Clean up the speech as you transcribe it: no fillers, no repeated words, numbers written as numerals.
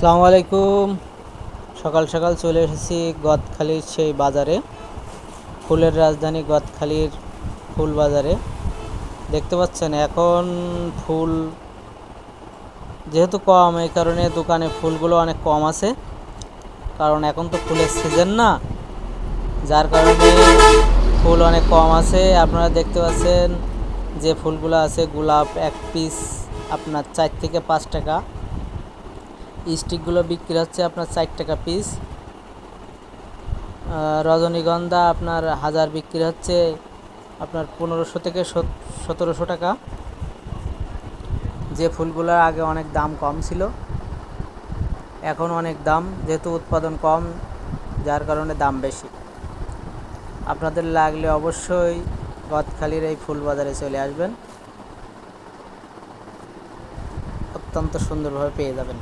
আসসালামু আলাইকুম। সকাল সকাল চলে এসেছি গদখালির সেই বাজারে, ফুলের রাজধানী গদখালির ফুল বাজারে। দেখতে পাচ্ছেন এখন ফুল যেহেতু কম, এই কারণে দোকানে ফুলগুলো অনেক কম আছে, কারণ এখন তো ফুলের সিজন না, যার কারণে ফুল অনেক কম আছে। আপনারা দেখতে পাচ্ছেন যে ফুলগুলো আছে, গোলাপ এক পিস আপনার 4 থেকে 5 টাকা, স্টিকগুলো বিক্রি হচ্ছে আপনার 4 টাকা পিস। রজনীগন্ধা আপনার 1000 বিক্রি হচ্ছে আপনার 1500 থেকে 1700 টাকা। যে ফুলগুলোর আগে অনেক দাম কম ছিল, এখন অনেক দাম, যেহেতু উৎপাদন কম, যার কারণে দাম বেশি। আপনাদের লাগলে অবশ্যই গদখালির এই ফুল বাজারে চলে আসবেন, অত্যন্ত সুন্দরভাবে পেয়ে যাবেন।